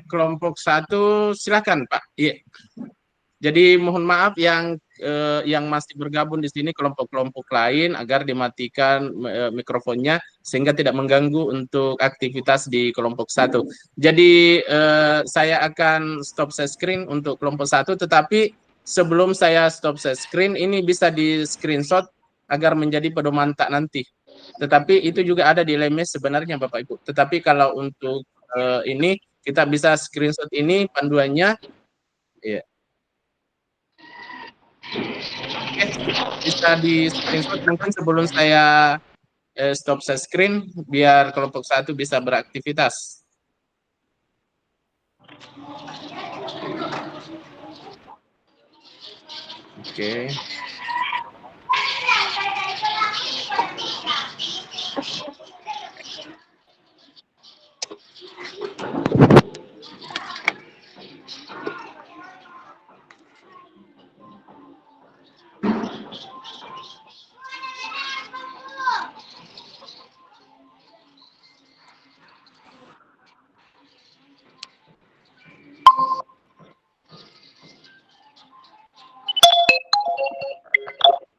Kelompok 1 silakan Pak. Iya. Jadi mohon maaf yang masih bergabung di sini kelompok-kelompok lain agar dimatikan mikrofonnya sehingga tidak mengganggu untuk aktivitas di kelompok 1. Jadi saya akan stop share screen untuk kelompok 1, tetapi sebelum saya stop share screen ini bisa di screenshot agar menjadi pedoman tak nanti. Tetapi itu juga ada di LMS sebenarnya Bapak Ibu. Tetapi kalau untuk ini kita bisa screenshot ini panduannya. Ya. Oke, bisa di screenshot mungkin sebelum saya stop share screen biar kelompok 1 bisa beraktivitas. Oke.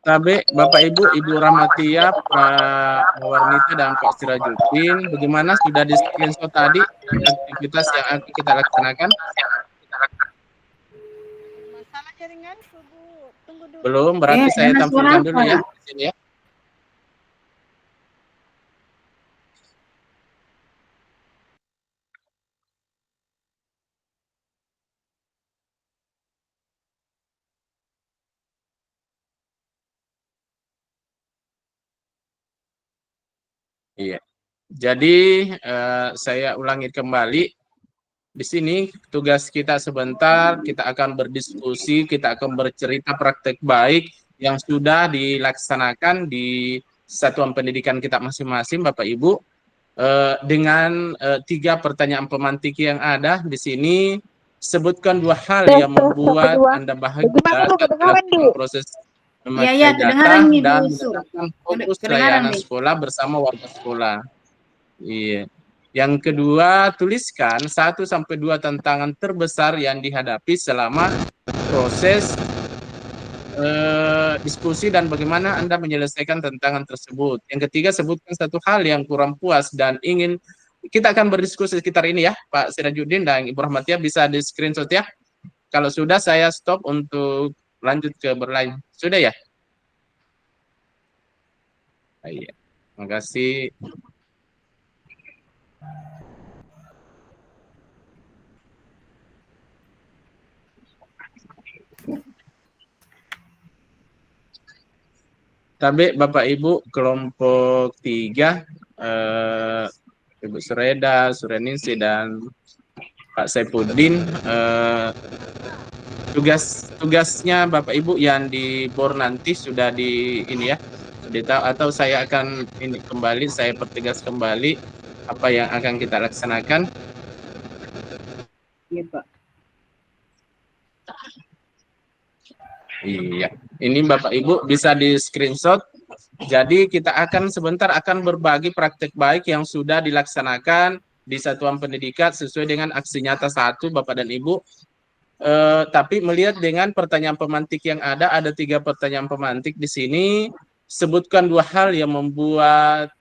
Tabe, Bapak Ibu, Ibu Rahmatia, Pak Warnita, dan Pak Sirajuddin, bagaimana sudah di screenshot tadi aktivitas yang akan kita laksanakan? Masalah jaringan, tunggu dulu. Belum, berarti saya tampilkan dulu ya di sini ya. Iya. Jadi saya ulangi kembali. Di sini tugas kita sebentar, kita akan berdiskusi, kita akan bercerita praktek baik yang sudah dilaksanakan di satuan pendidikan kita masing-masing, Bapak Ibu, dengan 3 pertanyaan pemantik yang ada di sini. Sebutkan 2 hal yang membuat Anda bahagia saat melakukan proses memakai data dan menetapkan fokus layanan sekolah bersama warga sekolah. Iya. Yang kedua, tuliskan 1-2 tantangan terbesar yang dihadapi selama proses diskusi dan bagaimana Anda menyelesaikan tantangan tersebut. Yang ketiga, sebutkan 1 hal yang kurang puas dan ingin kita akan berdiskusi sekitar ini ya, Pak Sirajuddin dan Ibu Rahmatia, bisa di screenshot ya. Kalau sudah, saya stop untuk lanjut ke berlain. Sudah ya? Iya. Terima kasih. Tapi Bapak Ibu kelompok 3, Ibu Sureda, Sureningsi, dan Pak Saifuddin, tugasnya Bapak Ibu yang di BOR nanti sudah di ini ya, atau saya akan ini kembali, saya pertegas kembali apa yang akan kita laksanakan. Iya Pak. Iya, ini Bapak Ibu bisa di screenshot. Jadi kita akan sebentar akan berbagi praktek baik yang sudah dilaksanakan di satuan pendidikan sesuai dengan aksi nyata 1 Bapak dan Ibu. Tapi melihat dengan pertanyaan pemantik yang ada 3 pertanyaan pemantik di sini. Sebutkan 2 hal yang membuat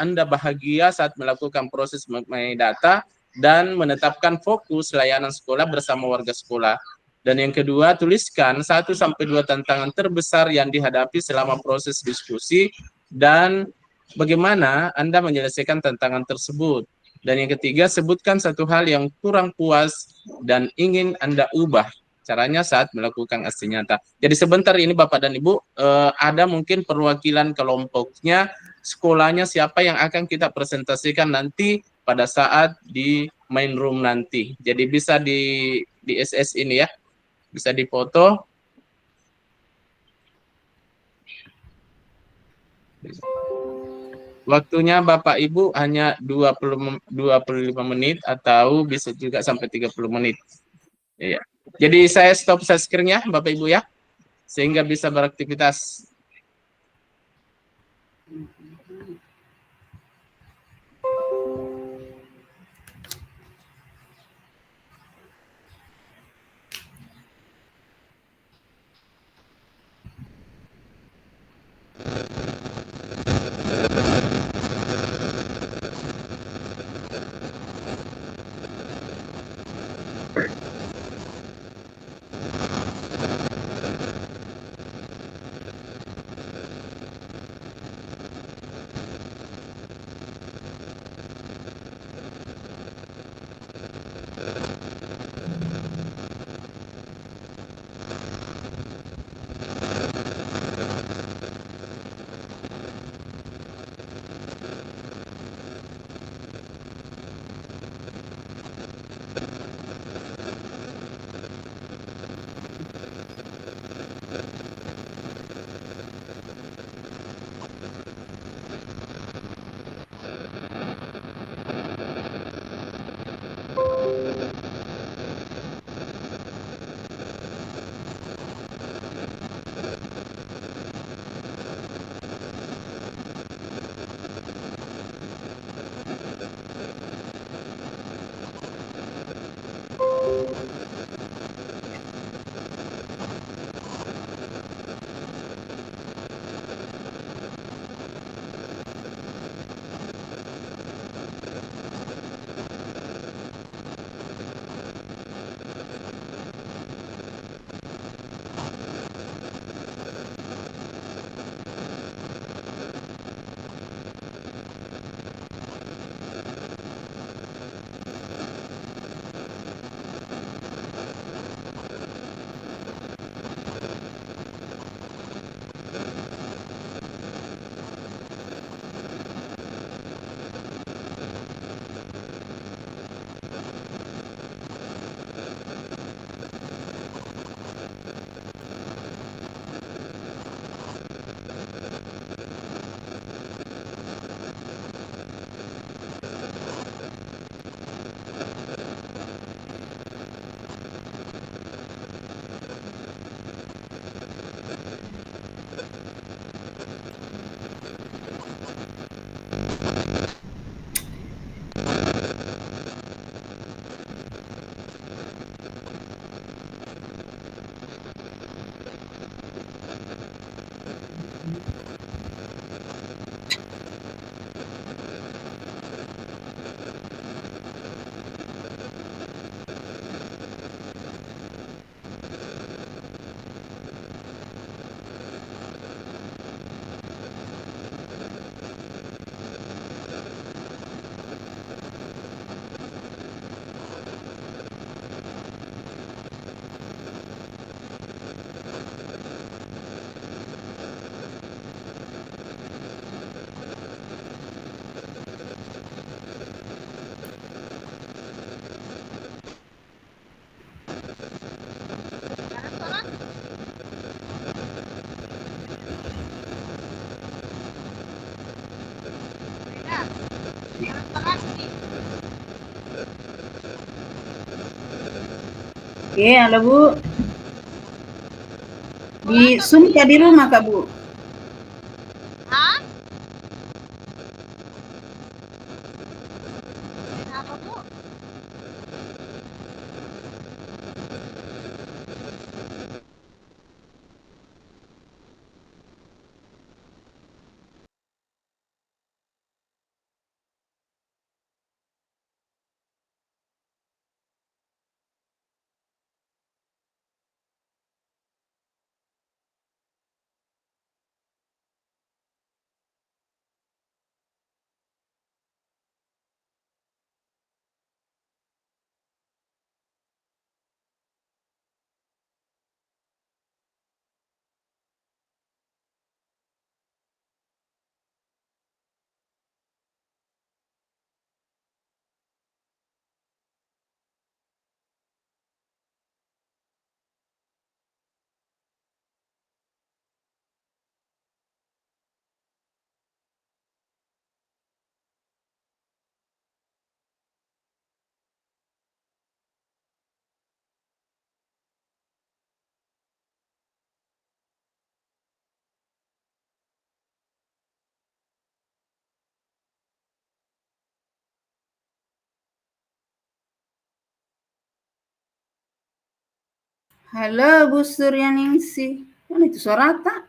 Anda bahagia saat melakukan proses mengenai data dan menetapkan fokus layanan sekolah bersama warga sekolah. Dan yang kedua, tuliskan 1-2 tantangan terbesar yang dihadapi selama proses diskusi dan bagaimana Anda menyelesaikan tantangan tersebut. Dan yang ketiga, sebutkan 1 hal yang kurang puas dan ingin Anda ubah caranya saat melakukan aksi nyata. Jadi sebentar ini Bapak dan Ibu, ada mungkin perwakilan kelompoknya, sekolahnya siapa yang akan kita presentasikan nanti pada saat di main room nanti. Jadi bisa di SS ini ya, bisa dipoto. Waktunya Bapak Ibu hanya 25 menit atau bisa juga sampai 30 menit. Iya. Jadi saya stop share screen ya Bapak Ibu ya, sehingga bisa beraktivitas. Oke, halo Bu. Di Zoom kah di rumah Kak Bu? Hah? Apa Bu? Halo Bu Suryaningsih. Mana itu suara tak?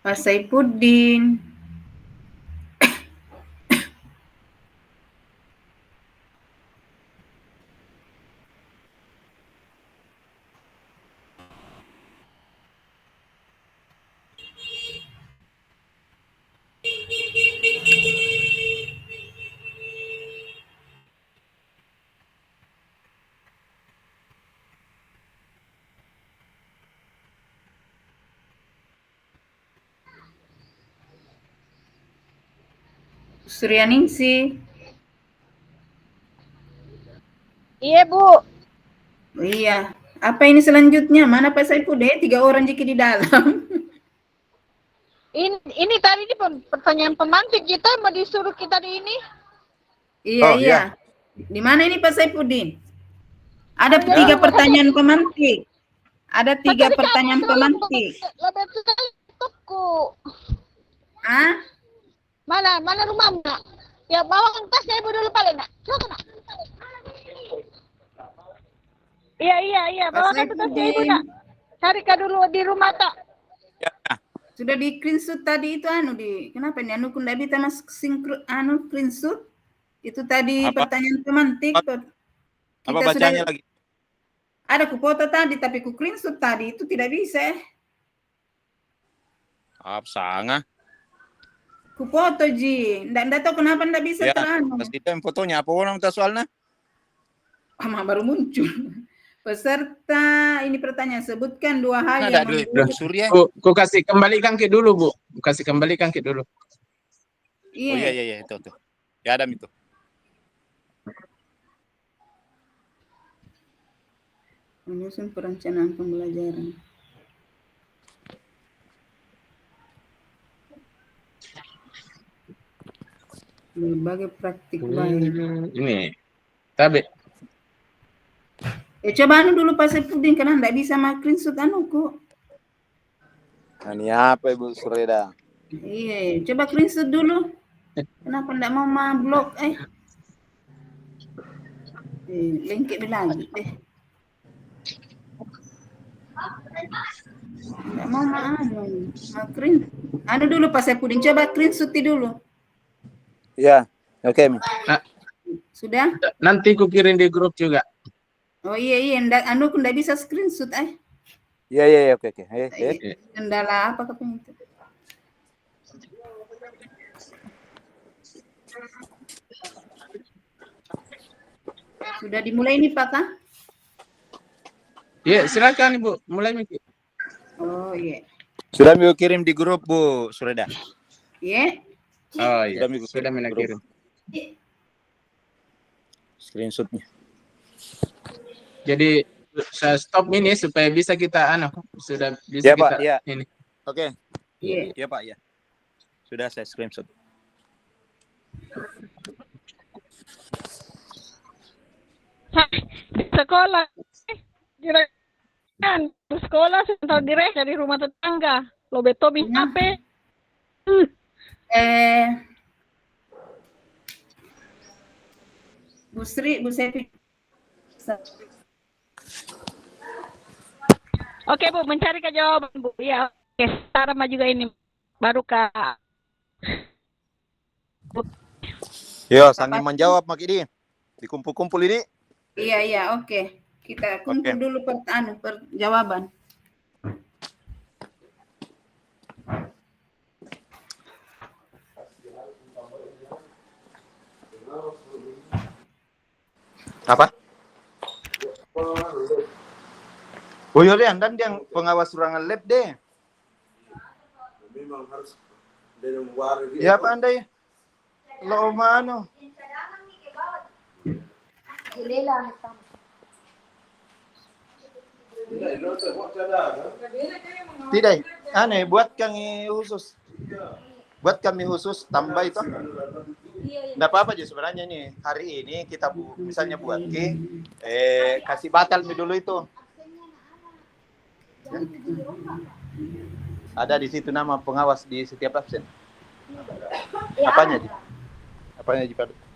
Pak Saifuddin. Suryaningsih. Iya Bu. Oh, iya. Apa ini selanjutnya? Mana Pak Saifuddin? 3 orang jiki di dalam. Ini tadi ini pertanyaan pemantik kita mau disuruh kita di ini. Iya, Oh, iya. iya. Di mana ini Pak Saifuddin? Ada Oh, 3 iya. pertanyaan pemantik. Ada 3 Tadi pertanyaan kamu pemantik. lebih tuku. Ah? Mana rumahmu nak? Ya bawa tasnya ibu dulu paling nak. Silakan nak. Iya, Pak bawa tasnya ibu Saifuddin. nak. Carikan dulu di rumah tak. Ya. Sudah di screenshot tadi itu kenapa nih anu tidak bisa masuk screenshot? Itu tadi Apa? pertanyaan pemantik. Apa bacanya lagi? Ada ku foto tadi, tapi ku screenshot tadi itu tidak bisa. Apa sanga? Ku foto Ji, ndak tahu kenapa ndak bisa Ya, teranu. pasti itu fotonya apa orang tak soalnya? Baru muncul. Peserta ini pertanyaan, sebutkan 2 hal Ada yang duit membuat Surya. Ku kasih kembalikan ke dulu, Bu. Kasih kembalikan ke dulu. iya. Oh iya itu. Ya ada itu. Menyusun perencanaan pembelajaran. Berbagai praktik baik. Ini. Tapi Coba dulu pas puding karena ndak bisa screenshot ku. Ini apa Ibu Sureda? Iya, coba screenshot dulu. Kenapa ndak mau blok lengket lagi deh. Nggak mau screen. Dulu pas puding, coba screenshot dulu. Ya, oke. Sudah? nanti ku kirim di grup juga. Oh iya, ku ndak bisa screenshot Iya, oke. Kendala apa katanya itu? Sudah dimulai nih Pak, Kak? Iya, silakan Ibu, mulai Miki. Oh iya. Sudah Ibu kirim di grup Bu Sureda. Iya. Oh iya, Sudah sudah kirim. Screenshotnya. Jadi saya stop ini supaya bisa kita sudah bisa Ya, kita Pak, ya. ini. Oke. Iya. Iya Pak, ya. Sudah saya screenshot. Di sekolah. Direct kan di sekolah sentar direct dari rumah tetangga. Lo beto bin Ya. HP. Bu Sri, Bu Sepi. Oke Bu, mencari ke jawaban Bu. Ya, oke. Sarama juga ini baru Kak. Yo, sambil menjawab Mak Idi. Dikumpul-kumpul ini. Iya, oke. Kita kumpul dulu jawaban. Apa? Oh iya deh, dan yang pengawas ruangan lab deh. Memang harus dari luar. Ya apa Anda ya? Lo mana? Tidak, aneh buat kami khusus. Buat kami khusus tambah itu. Enggak apa-apa aja sebenarnya nih. Hari ini kita misalnya buat kasih batal dulu itu. Ada di situ nama pengawas di setiap absen. Apanya Ji? Apanya Ji Pak?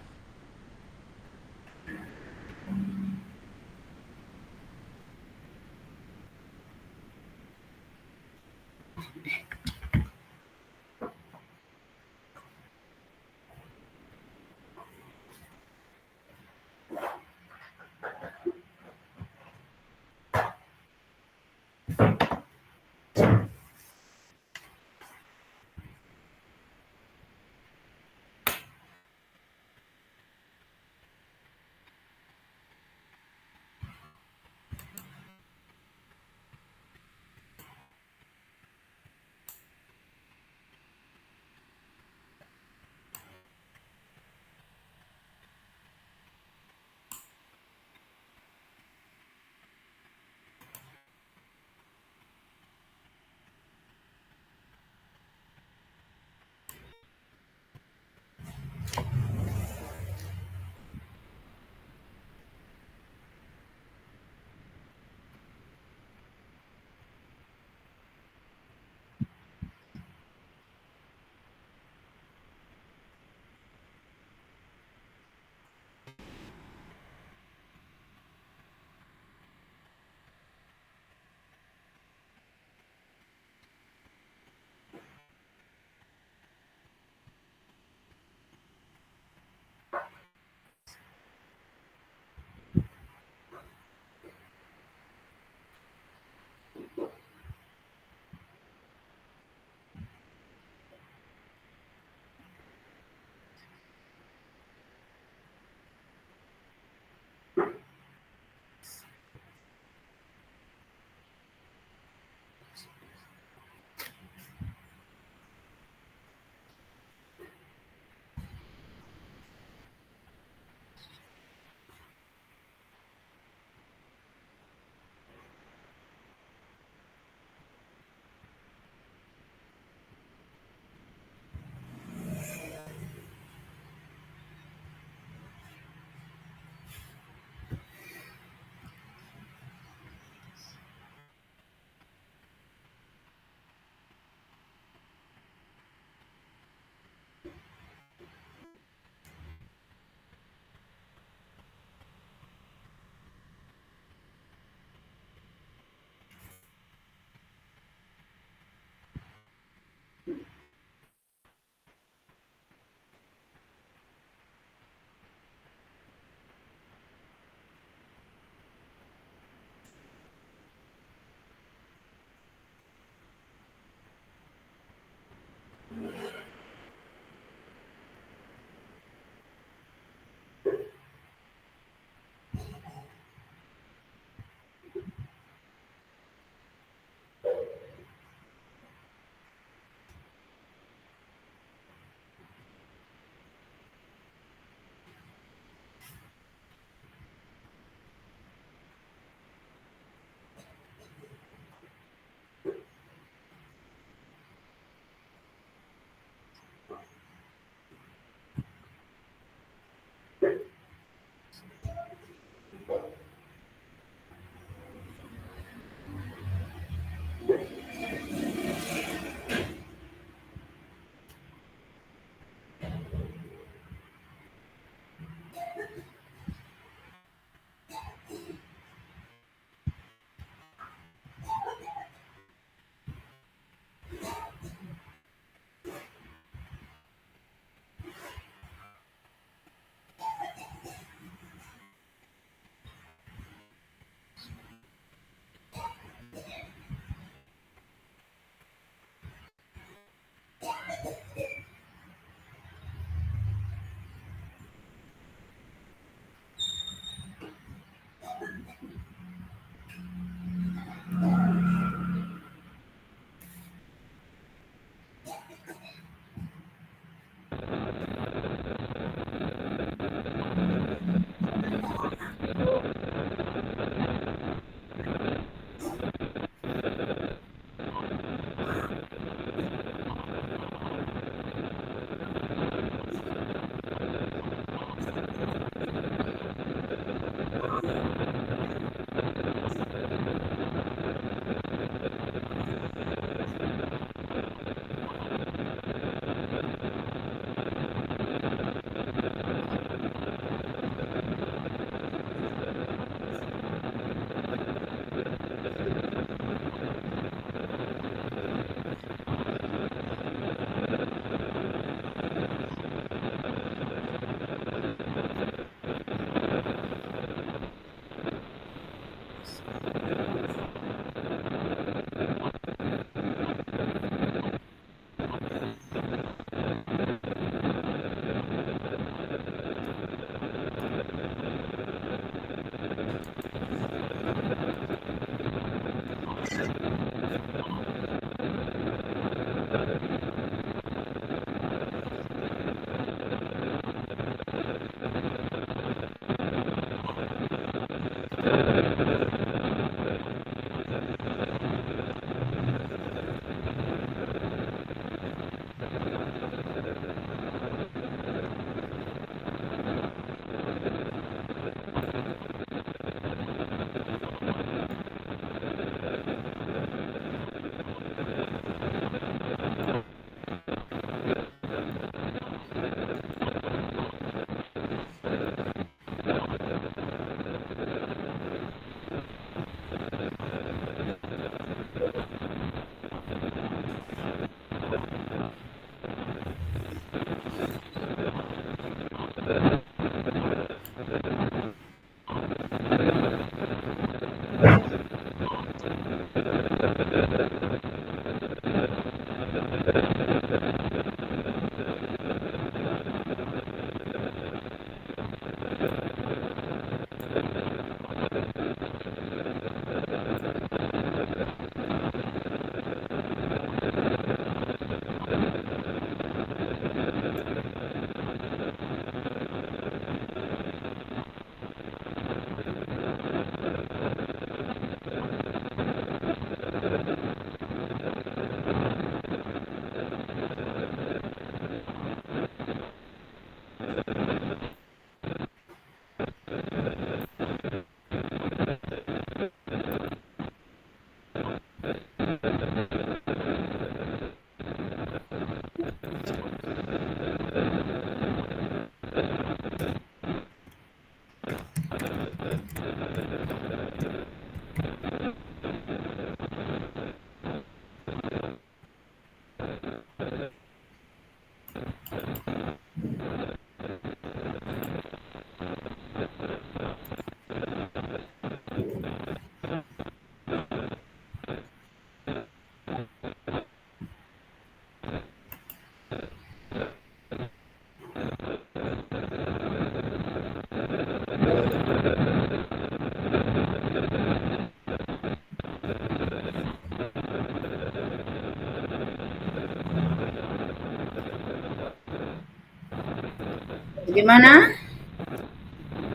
Bagaimana?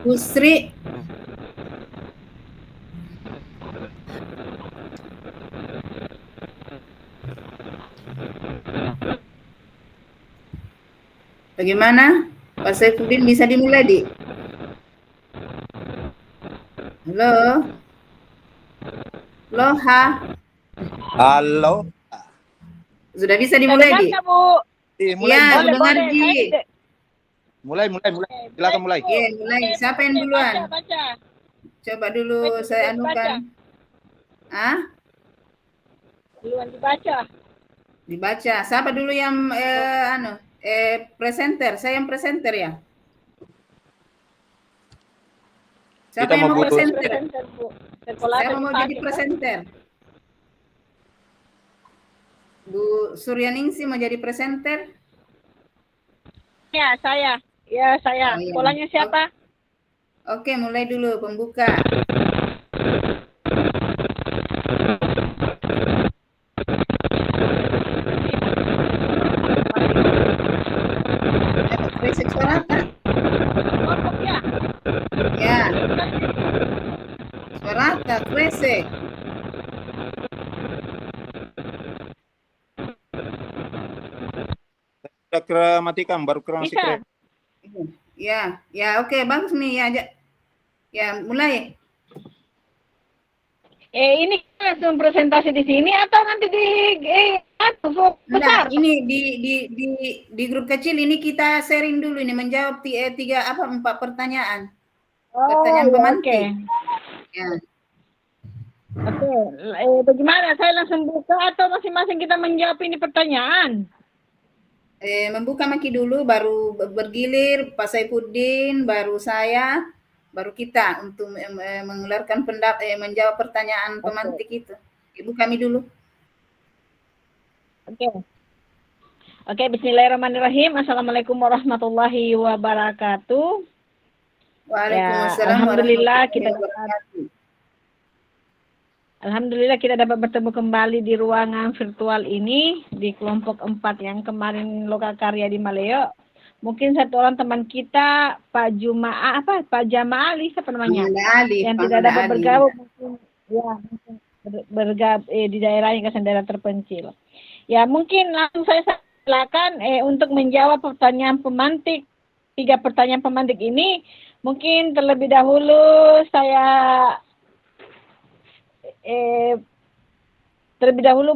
Bu Sri? Bagaimana? Pak Saifuddin bisa dimulai, Di? Halo? Halo, Ha? Halo. Sudah bisa dimulai, Di? Dengar, Bu? Mulai, Ya, Boleh, dengar, boleh. Di. mulai. Silakan mulai. Iya, mulai. Siapa yang duluan? Baca. Coba dulu saya anukan. Ah? Duluan dibaca. Dibaca. Siapa dulu yang presenter? Saya yang presenter ya? Siapa Kita yang mau mau butuh- presenter? Presenter, Bu. Saya mau jadi presenter. Bu Suryaningsi mau jadi presenter? Ya, saya. Ya, saya. Oh, iya. Polanya siapa? Oke, mulai dulu pembuka. Berisik suara, Kak? Oh, ya. Ya. Suarata, kresek. Udah kira matikan baru kira masih Bisa. keren. Ya, ya oke, bagus nih ya. Ya, mulai. Ini langsung presentasi di sini atau nanti di Enggak, besar? ini di grup kecil ini kita sharing dulu ini menjawab 4 pertanyaan. Pertanyaan ya, pemantik. Ya. Oke. Bagaimana? Saya langsung buka atau masing-masing kita menjawab ini pertanyaan? Membuka Maki dulu, baru bergilir Pak Saifuddin, baru saya, baru kita untuk mengeluarkan menjawab pertanyaan pemantik itu. Ibu kami dulu. Oke, bismillahirrahmanirrahim. Assalamualaikum warahmatullahi wabarakatuh. Waalaikumsalam Alhamdulillah warahmatullahi Alhamdulillah kita dapat bertemu kembali di ruangan virtual ini di kelompok 4 yang kemarin lokal karya di Maleo. Mungkin satu orang teman kita Pak Jamaah Ali siapa namanya? Yang tidak dapat bergabung mungkin di daerah yang daerah terpencil. Ya, mungkin langsung saya silakan untuk menjawab pertanyaan pemantik. 3 pertanyaan pemantik ini mungkin terlebih dahulu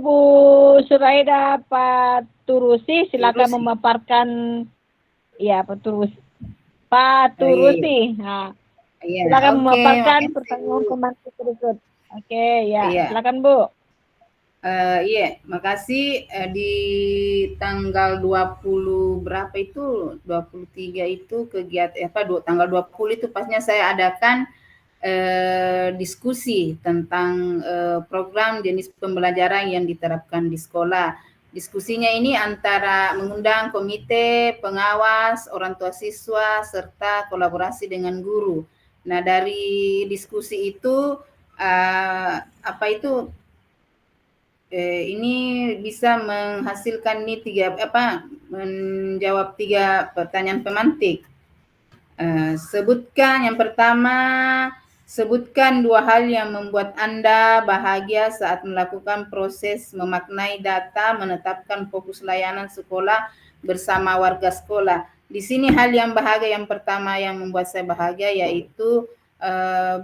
Bu Suraida Paturusi silakan memaparkan Pak Turusi. Nah, silakan memaparkan pertanyaan pemantik berikut. Silakan Bu. Makasih. Di tanggal 20 berapa itu? 23 itu kegiatan tanggal 20 itu pasnya saya adakan diskusi tentang program jenis pembelajaran yang diterapkan di sekolah. Diskusinya ini antara mengundang komite, pengawas, orang tua siswa, serta kolaborasi dengan guru. Nah, dari diskusi itu ini bisa menghasilkan menjawab 3 pertanyaan pemantik. Yang pertama, sebutkan 2 hal yang membuat Anda bahagia saat melakukan proses memaknai data, menetapkan fokus layanan sekolah bersama warga sekolah. Di sini hal yang bahagia yang pertama yang membuat saya bahagia yaitu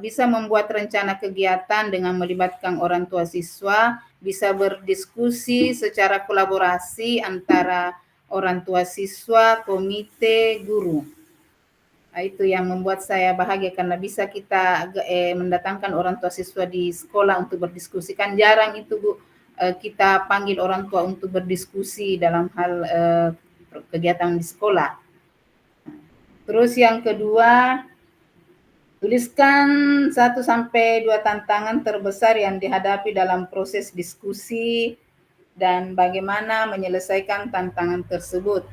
bisa membuat rencana kegiatan dengan melibatkan orang tua siswa, bisa berdiskusi secara kolaborasi antara orang tua siswa, komite, guru. Nah, itu yang membuat saya bahagia karena bisa kita mendatangkan orang tua siswa di sekolah untuk berdiskusi. Kan jarang itu Bu, kita panggil orang tua untuk berdiskusi dalam hal kegiatan di sekolah. Terus yang kedua, tuliskan 1 sampai 2 tantangan terbesar yang dihadapi dalam proses diskusi dan bagaimana menyelesaikan tantangan tersebut.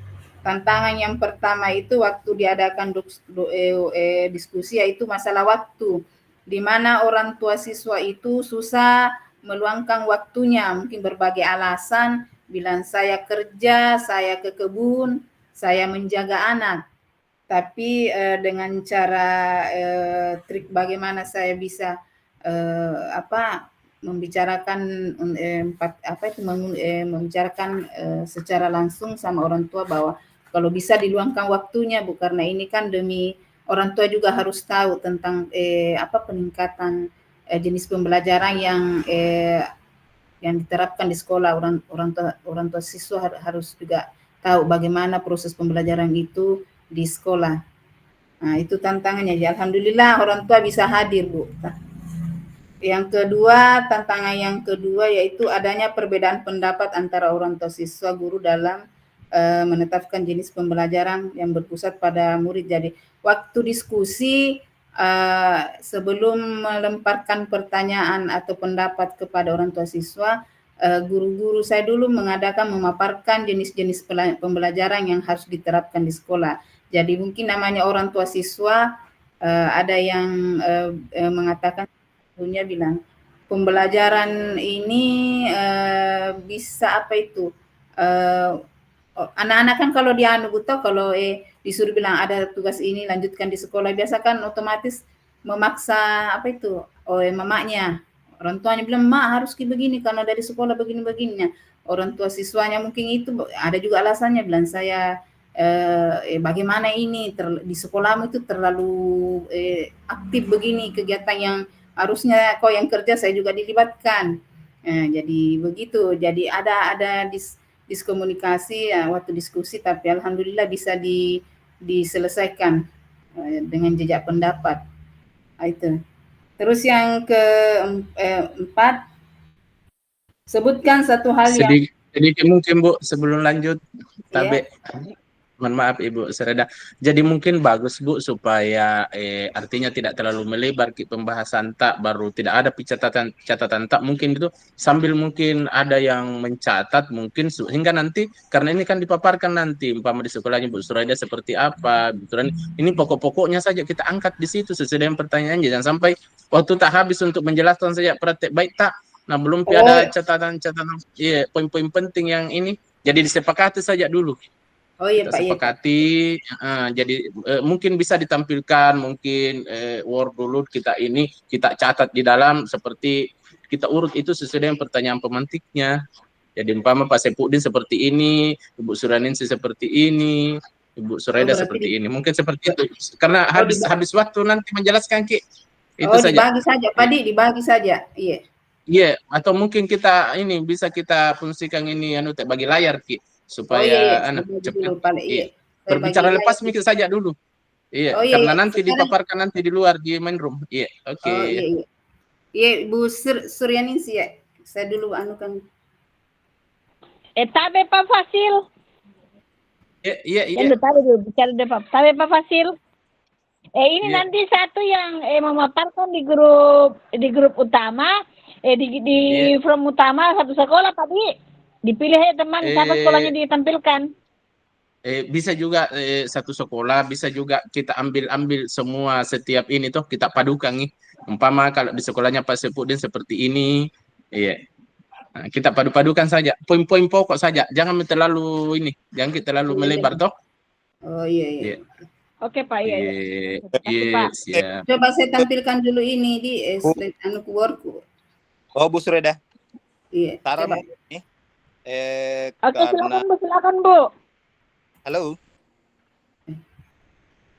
Tantangan yang pertama itu waktu diadakan diskusi yaitu masalah waktu, di mana orang tua siswa itu susah meluangkan waktunya, mungkin berbagai alasan, bilang saya kerja, saya ke kebun, saya menjaga anak. Tapi dengan cara trik bagaimana saya bisa membicarakan membicarakan secara langsung sama orang tua bahwa kalau bisa diluangkan waktunya Bu, karena ini kan demi orang tua juga harus tahu tentang peningkatan jenis pembelajaran yang diterapkan di sekolah. Orang tua siswa harus juga tahu bagaimana proses pembelajaran itu di sekolah. Nah, itu tantangannya. Ya, alhamdulillah orang tua bisa hadir Bu. Tantangan yang kedua yaitu adanya perbedaan pendapat antara orang tua siswa guru dalam menetapkan jenis pembelajaran yang berpusat pada murid. Jadi waktu diskusi sebelum melemparkan pertanyaan atau pendapat kepada orang tua siswa, guru-guru saya dulu memaparkan jenis-jenis pembelajaran yang harus diterapkan di sekolah. Jadi mungkin namanya orang tua siswa ada yang mengatakan bilang pembelajaran ini bisa anak-anak kan kalau kalau disuruh bilang ada tugas ini lanjutkan di sekolah, biasa kan otomatis memaksa apa itu, mamanya. Orang tuanya bilang, "Mak harus begini karena dari sekolah begini-begini." Nah, orang tua siswanya mungkin itu ada juga alasannya bilang saya bagaimana ini di sekolahmu itu terlalu aktif begini kegiatan yang harusnya kau yang kerja saya juga dilibatkan. Jadi begitu. Jadi ada diskomunikasi ya, waktu diskusi tapi alhamdulillah bisa diselesaikan dengan jejak pendapat. Itu. Terus yang keempat, sebutkan satu hal yang Sedikit mungkin Bu sebelum lanjut, Tabe. Mohon maaf Ibu Sereda. Jadi mungkin bagus Bu supaya artinya tidak terlalu melebar ke pembahasan tak baru tidak ada catatan tak mungkin itu sambil mungkin ada yang mencatat mungkin hingga nanti karena ini kan dipaparkan nanti umpama di sekolahnya Bu Sereda seperti apa ini pokok-pokoknya saja kita angkat di situ sesuai dengan pertanyaannya jangan sampai waktu tak habis untuk menjelaskan saja praktek baik tak. Nah belum ada catatan poin-poin penting yang ini jadi disepakati saja dulu. Iya Kita Pak. sepakati, jadi mungkin bisa ditampilkan, mungkin Word dulu kita catat di dalam seperti kita urut itu sesuai dengan pertanyaan pemantiknya. Jadi umpama Pak Sepudin seperti ini, Ibu Suraningsih seperti ini, Ibu Sureda seperti ini. Mungkin seperti itu. Karena habis waktu nanti menjelaskan Ki. Itu saja. Dibagi saja, Pak Di, dibagi saja. Iya. Iya, atau mungkin kita bisa kita fungsikan ini bagi layar Ki. Supaya cepat berbicara lepas mikir saja dulu karena nanti dipaparkan nanti di luar di main room iya Bu Suryaningsih ya saya dulu anukan Tabe Pak Fasil iya Tabe dulu bicara deh Pak Tabe Pak Fasil ini nanti satu yang memaparkan di grup utama di forum utama satu sekolah tadi dipilih ya teman, siapa sekolahnya ditampilkan? Bisa juga satu sekolah, bisa juga kita ambil semua setiap ini toh kita padukan nih. Umpama kalau di sekolahnya Pak Sepudin seperti ini, nah, kita padu-padukan saja, poin-poin pokok saja, jangan terlalu melebar toh. Oh iya. Oke Pak, iya. Siap. Coba saya tampilkan dulu ini di Wordku. Oh Bu Sureda. Iya. Saran ini. Oke, silakan Bu. Halo.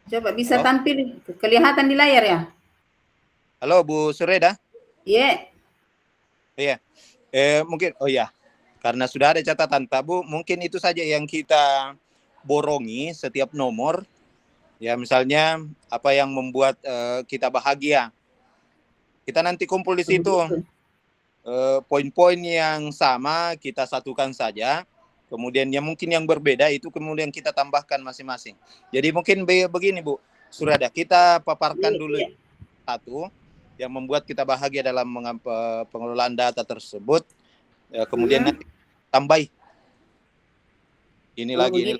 Coba bisa tampil kelihatan di layar ya? Halo Bu Sureda. Iya. Iya. Mungkin karena sudah ada catatan Pak Bu, mungkin itu saja yang kita borongi setiap nomor. Ya misalnya apa yang membuat kita bahagia. Kita nanti kumpul di situ. Poin-poin yang sama kita satukan saja, kemudian yang mungkin yang berbeda itu kemudian kita tambahkan masing-masing. Jadi mungkin begini Bu Sureda, kita paparkan dulu satu yang membuat kita bahagia dalam pengelolaan data tersebut, kemudian nanti tambah ini lagi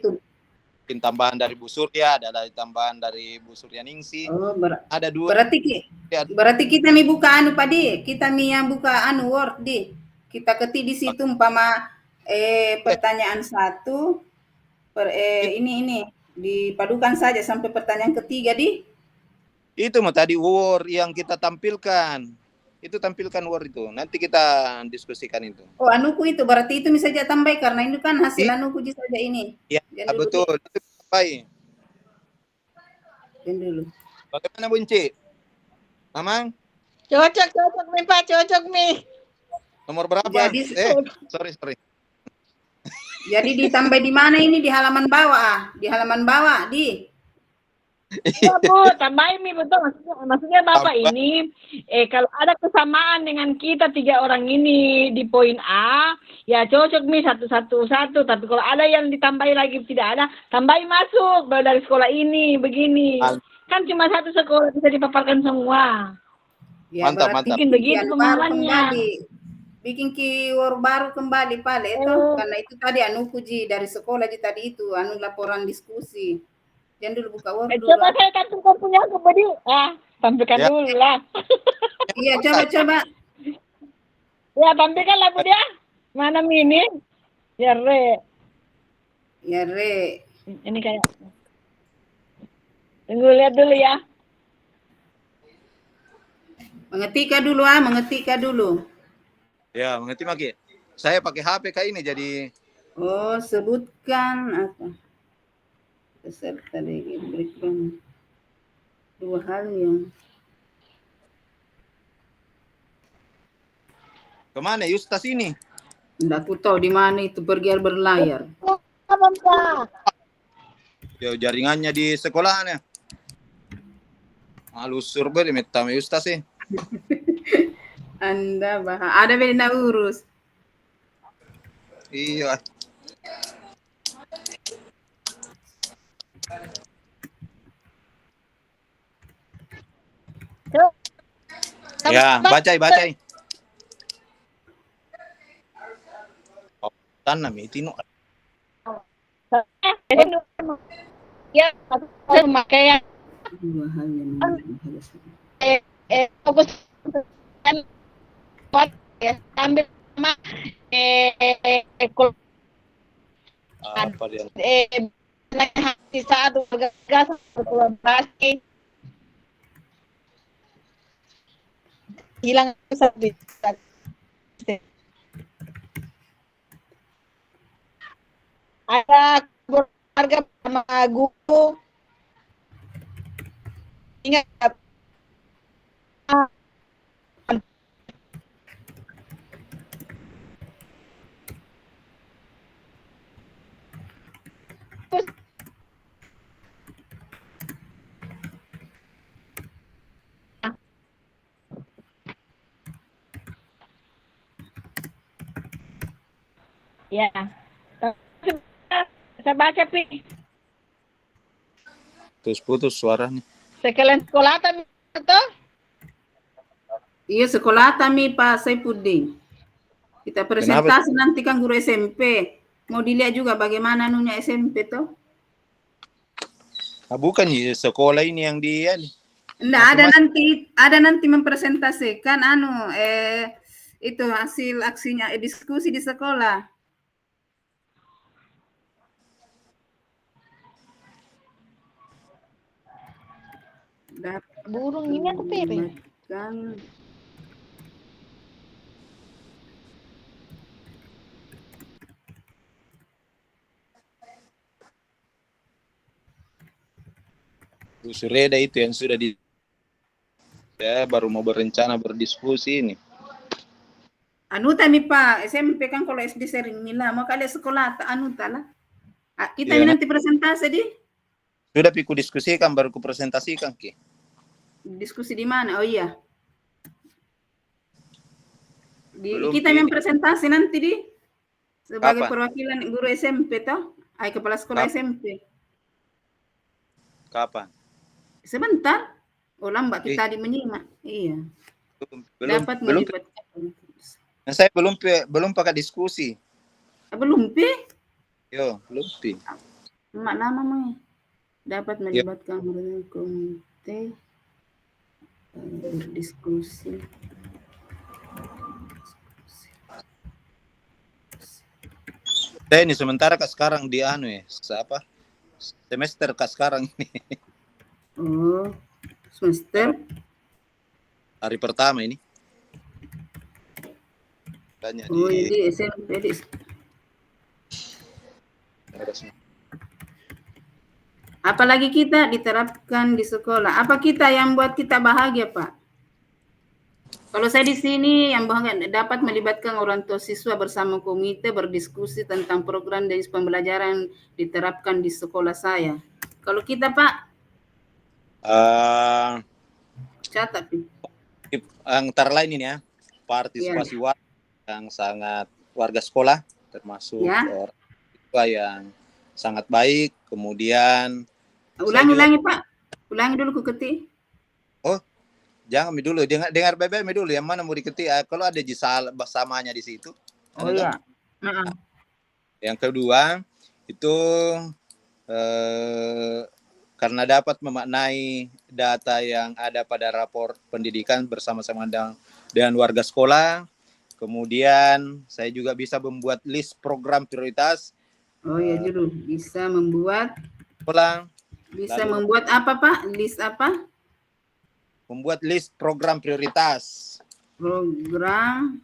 mungkin tambahan dari Bu Surya, ada tambahan dari Bu Suryaningsih. Ada dua. Berarti kita nih buka Pak Di, kita nih yang buka Word di. Kita ketik di situ umpama pertanyaan 1 ini dipadukan saja sampai pertanyaan ketiga di. Itu tadi Word yang kita tampilkan. Itu tampilkan Word itu. Nanti kita diskusikan itu. Oh, anuku itu berarti itu bisa saja tambah karena ini kan hasil anuku saja ini. Iya, betul. Baik. Yang dulu. Bagaimana Bunci? Mamang? Cocok nih Pak, cocok nih. Nomor berapa? Jadi, sorry. Jadi ditambah di mana ini di halaman bawah? Di halaman bawah di. Ya Bu, tambahin nih betul maksudnya Bapak ini kalau ada kesamaan dengan kita 3 orang ini di poin A, ya cocok nih satu. Tapi kalau ada yang ditambahin lagi tidak ada, tambahin masuk dari sekolah ini begini. Kan cuma satu sekolah bisa dipaparkan semua. Ya, mantap. Bikin begitu pemahamannya. Bikin keyword baru kembali Pak itu karena itu tadi kuji dari sekolah tadi itu laporan diskusi. Jangan dulu buka Word dulu. Coba saya cantumkan punya kembali. Tampilkan dulu lah. Iya, coba. Ya, tampilkan lah Bu dia. Mana ini? Ya, Re. Ini kayak. Tunggu lihat dulu ya. Mengetika dulu. Ya, mengerti Maki. Saya pakai HP kayak ini jadi Oh, sebutkan apa? Peserta dari background. Dua hal yang kemana Yustas ini? enggak aku tahu di mana itu pergi berlayar. Ya jaringannya di sekolahannya. Halus surbe di metame Yustas sih. Anda ada beda urus. Iya. Ya, bacai. Oh, tanam itu no. Ya, pemakaian Dua hal yang fokus ya ambil sama Apa dia? hati saat gagasan berkolaborasi hilang satu ada keluarga sama guru ingat ya saya baca pi Terus putus suaranya. sekalian sekolah atau iya sekolah kami Pak Saifuddin. Kita presentasi nanti kan guru SMP. Mau dilihat juga bagaimana nunya SMP tuh. Ah, bukan ya sekolah ini yang dia nih. Enggak ada nanti mempresentasikan itu hasil aksinya diskusi di sekolah. burung ini atau piring? Kan Sureda itu yang sudah ya baru mau berencana berdiskusi ini. Tami Pak SMP kan kalau SD sering mila mau kalian sekolah lah. Kita Ya, nanti presentasi di sudah piku diskusikan baru ku presentasikan Ki. diskusi di mana? Oh iya. Belum, Kita yang presentasi nanti di sebagai Kapan? perwakilan guru SMP toh, kepala sekolah SMP. Kapan? Sebentar. Oh lambat kita menyimak. Iya. Dapat belum. melibatkan. Nah, saya belum pakai diskusi. Belum pi? Yo, belum pi. Mak lama mah. Dapat melibatkan komite berdiskusi. Saya ini sementara kak sekarang di apa? Semester kak sekarang ini. Oh, semester. Hari pertama ini. Tanya Oh, jadi SMP apalagi kita diterapkan di sekolah. Apa kita yang buat kita bahagia, Pak? Kalau saya di sini yang bahagia dapat melibatkan orang tua siswa bersama komite berdiskusi tentang program dan pembelajaran diterapkan di sekolah saya. Kalau kita, Pak? Catat, antara lain ini ya, partisipasi warga yang sangat warga sekolah, termasuk orang tua yang sangat baik. Kemudian ulangi Pak, ulangi dulu ku ketik. Oh, jangan dulu dengar BBM dulu yang mana mau diketik. Kalau ada jisal bersamanya di situ. Oh iya. Yang kedua itu karena dapat memaknai data yang ada pada rapor pendidikan bersama-sama dengan warga sekolah. Kemudian saya juga bisa membuat list program prioritas. Oh ya dulu bisa membuat sekolah. Bisa membuat apa Pak? List apa? Membuat list program prioritas. Program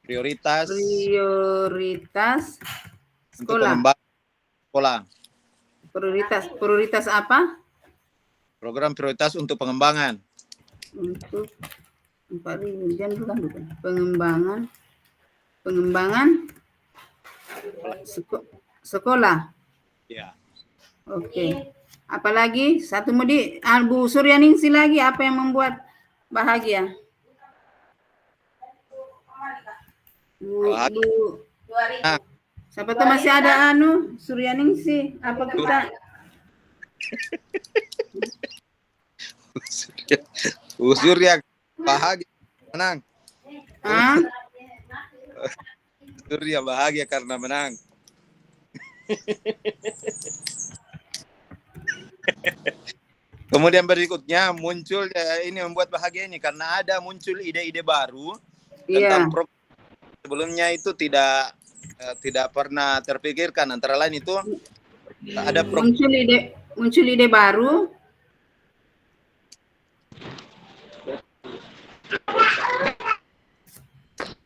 Prioritas prioritas untuk sekolah. pengembangan sekolah. Prioritas apa? Program prioritas untuk pengembangan. Untuk 4.000 bukan. Pengembangan sekolah. Ya. Oke. Apalagi satu Mudi, Bu Suryaningsi lagi apa yang membuat bahagia? Bu, Ah. siapa tahu masih ada Suryaningsi. Apa kita? Surya bahagia menang. Hah? Surya bahagia karena menang. Kemudian berikutnya muncul ini membuat bahagia ini karena ada muncul ide-ide baru tentang program sebelumnya itu tidak pernah terpikirkan. Antara lain itu ada muncul ide baru.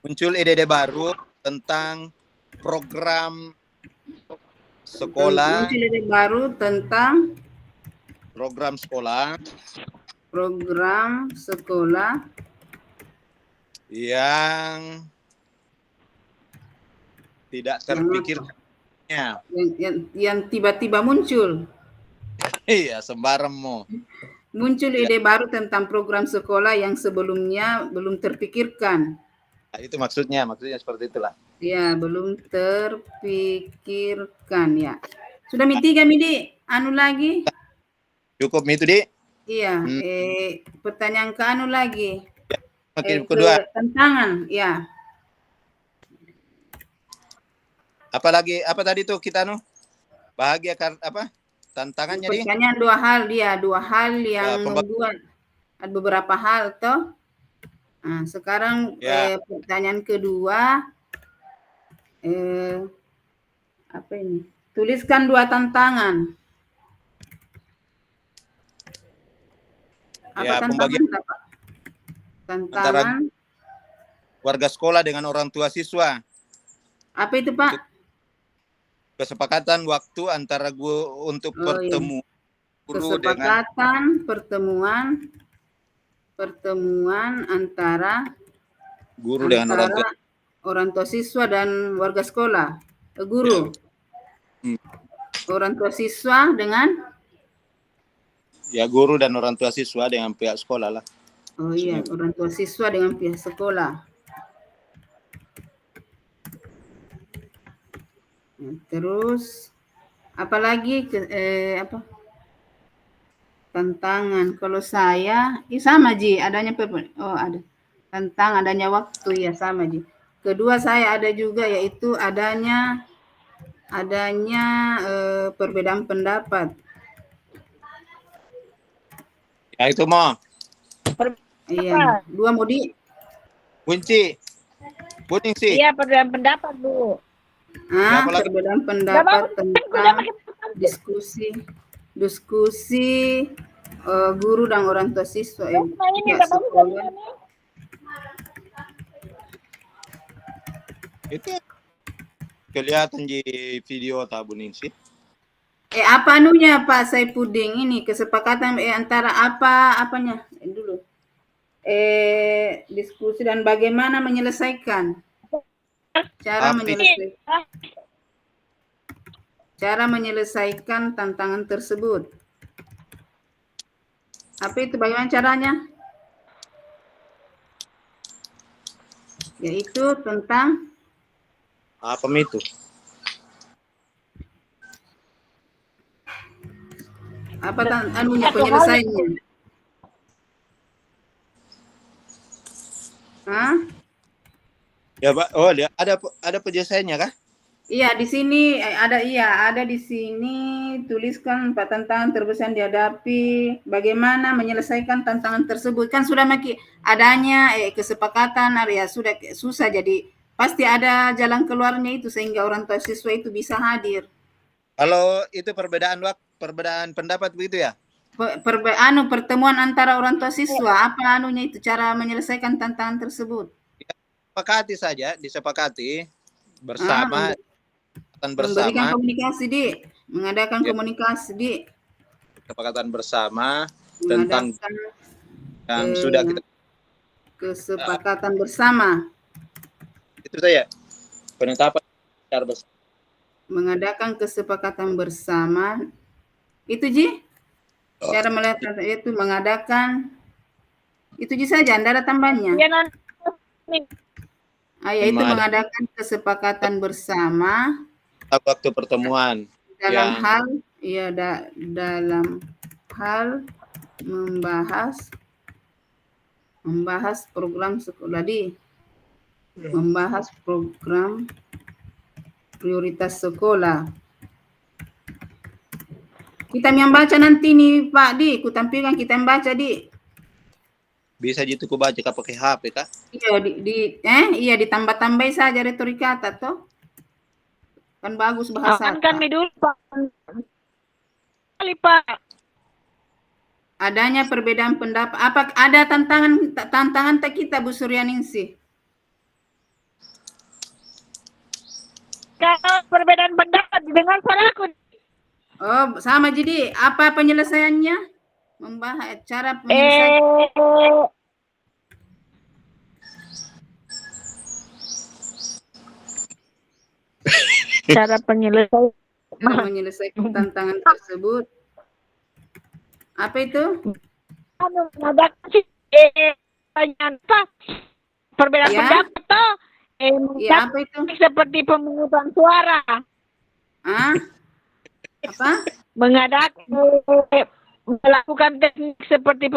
Muncul ide-ide baru tentang program sekolah. Muncul ide baru tentang program sekolah yang tidak terpikirkannya. Yang tiba-tiba muncul. Iya, sembarang mau. Muncul ide baru tentang program sekolah yang sebelumnya belum terpikirkan. Nah, itu maksudnya seperti itulah. Ya, belum terpikirkan ya. Sudah tiga Midi, lagi? Cukup itu Di? Iya, pertanyaan ke lagi. Kedua. Tantangan, ya. Apalagi apa tadi tuh kita bahagia apa? Tantangannya Di? Pertanyaan dua hal yang membuat ada beberapa hal toh. Nah, sekarang pertanyaan kedua, apa ini? Tuliskan 2 tantangan. Apa tantangan, Pak? Tantangan warga sekolah dengan orang tua siswa. Apa itu, Pak? Kesepakatan waktu antara guru untuk pertemuan guru kesepakatan pertemuan antara guru dengan orang tua siswa dan warga sekolah. Guru. Orang tua siswa dengan guru dan orang tua siswa dengan pihak sekolah lah. Oh iya, orang tua siswa dengan pihak sekolah. Terus apalagi apa? Tantangan. Kalau saya, sama Ji, adanya ada. Tentang adanya waktu ya sama Ji. Kedua saya ada juga yaitu adanya perbedaan pendapat. Ya itu mau. Iya, 2 Mudi. Kunci. Kuning sih. Iya, perbedaan pendapat, Bu. Perbedaan pendapat tentang diskusi guru dan orang tua siswa itu kelihatan di video Tabu Ningsi. Apa Pak Saipuding ini kesepakatan antara apanya dulu diskusi dan bagaimana menyelesaikan cara menyelesaikan tantangan tersebut. Apa itu, bagaimana caranya? Yaitu tentang apa itu? Apa penyelesaiannya? Ya, Pak. Oh, ada penyelesaiannya kah? Iya, di sini ada di sini tuliskan 4 tantangan terbesar yang dihadapi, bagaimana menyelesaikan tantangan tersebut. Kan sudah adanya kesepakatan area sudah susah, jadi pasti ada jalan keluarnya itu sehingga orang tua siswa itu bisa hadir. Kalau itu perbedaan pendapat begitu ya? pertemuan antara orang tua siswa, apa anunya itu cara menyelesaikan tantangan tersebut? Sepakati saja, disepakati bersama, Memberikan komunikasi, Di. Mengadakan komunikasi, Di. kesepakatan bersama tentang yang Mengadakan sudah kita kesepakatan bersama. itu saja penetapan secara bersama. Mengadakan kesepakatan bersama. Itu, Ji? Cara melihat itu mengadakan itu Ji saja, Anda ada tambahnya. Ya, nanti. Yaitu mengadakan kesepakatan bersama Waktu pertemuan dalam dalam hal membahas program sekolah membahas program prioritas sekolah. Kita yang baca nanti nih Pak Di, ku tampilkan kita yang baca Di. Bisa gitu ku baca pakai HP kah? Iya ditambah-tambahin saja retorika kata toh. Kan bagus bahasa. Kami dulu Pak. Kali Pak. Adanya perbedaan pendapat. Apa ada tantangan tak kita Bu Suryaningsih? Kalau perbedaan pendapat dengan suaraku. Oh, sama jadi apa penyelesaiannya? Membahas cara penyelesaian. Cara menyelesaikan tantangan tersebut. Apa itu? Perbedaan pendapat toh. Apa itu? Seperti pemungutan suara. Apa? Melakukan teknik seperti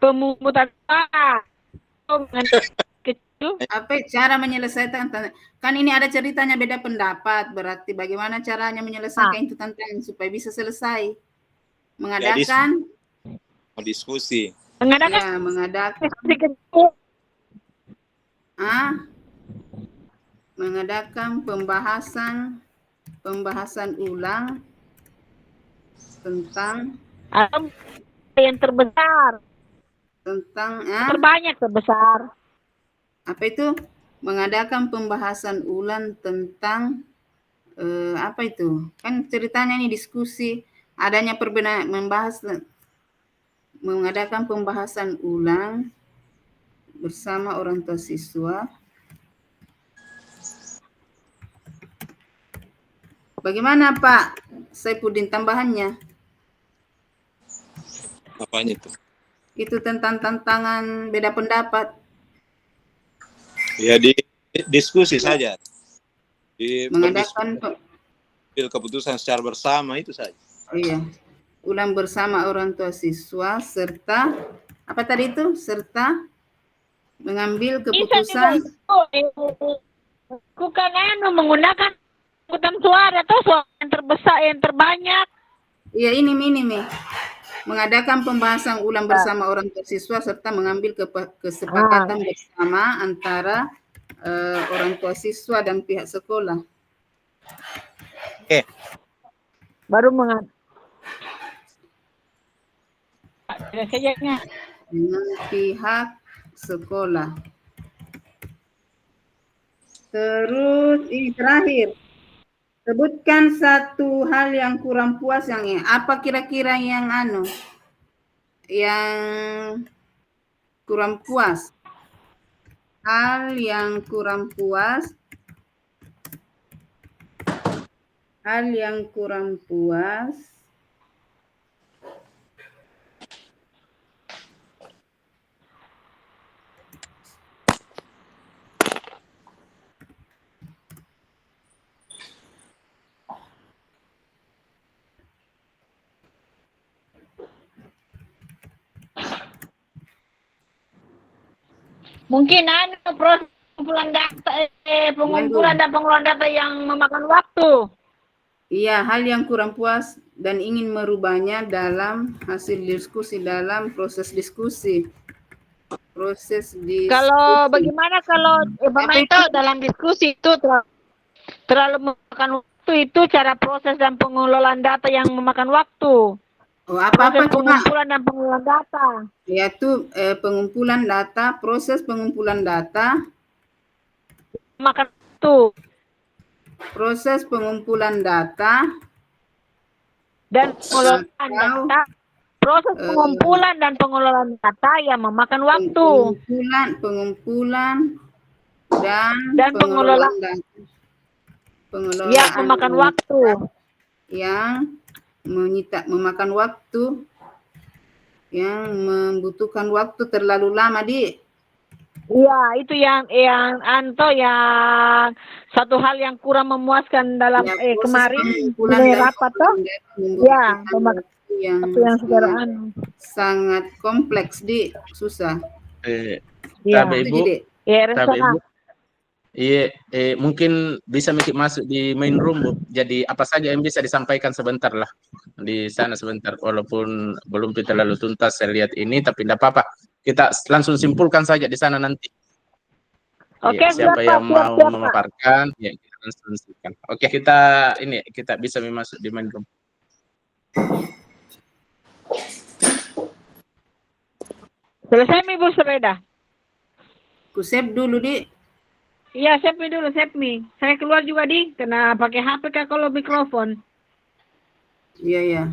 pemungutan suara. Apa cara menyelesaikan tantangan? Kan ini ada ceritanya beda pendapat, berarti bagaimana caranya menyelesaikan itu tantangan supaya bisa selesai? Mengadakan diskusi. Mengadakan pembahasan ulang tentang yang terbesar. Terbanyak terbesar. Apa itu? Mengadakan pembahasan ulang tentang apa itu? Kan ceritanya ini diskusi, adanya perbedaan mengadakan pembahasan ulang bersama orang tua siswa. Bagaimana Pak Saifuddin tambahannya? Apanya itu? Itu tentang tantangan beda pendapat. Ya di diskusi saja. Mengadakan keputusan secara bersama itu saja. Iya. Ulang bersama orang tua siswa serta apa tadi itu? Serta mengambil keputusan. Bukan menggunakan pemungutan suara atau suara yang terbesar yang terbanyak. Iya ini mengadakan pembahasan ulang bersama orang tua siswa serta mengambil kesepakatan bersama antara orang tua siswa dan pihak sekolah. Oke. Baru dengan pihak sekolah. Terus ini terakhir. Sebutkan satu hal yang kurang puas yang apa kira-kira yang yang kurang puas? Hal yang kurang puas. Hal yang kurang puas. Mungkin proses pengumpulan dan pengelolaan data yang memakan waktu. Iya, hal yang kurang puas dan ingin merubahnya dalam hasil diskusi dalam proses diskusi. Kalau bagaimana kalau itu dalam diskusi itu terlalu memakan waktu, itu cara proses dan pengelolaan data yang memakan waktu. Oh, apa-apa Proses coba? pengumpulan dan pengelolaan data. Yaitu pengumpulan data, proses pengumpulan data, Makan waktu proses pengumpulan data, dan pengelolaan atau data. Proses pengumpulan dan pengelolaan data yang memakan waktu. pengumpulan dan Dan pengelolaan data. Pengelolaan yang memakan waktu. Yang memakan waktu, yang membutuhkan waktu terlalu lama, Di. Iya, itu yang Anto yang satu hal yang kurang memuaskan dalam Ya, proses kemarin pengumpulan di dan rapat toh. Ya, yang waktu yang secara sangat kompleks, Di, susah. Iya. Tapi Ibu, Jadi, Ya, tapi Ibu, restoran. iya, mungkin bisa masuk di main room, Bu. Jadi apa saja yang bisa disampaikan sebentar lah di sana sebentar. Walaupun belum terlalu tuntas saya lihat ini, tapi tidak apa-apa. Kita langsung simpulkan saja di sana nanti. Oke, Iya, siapa siap, yang Pak. mau Siap, Pak. memaparkan, ya kita langsung simpulkan. Oke, kita bisa masuk di main room. Selesai Mi, Bu sepeda. ku save dulu, Di. Iya, save Mi dulu, save Mi. Saya keluar juga, Di. Kena pakai HP Kak kalau mikrofon. Iya, ya.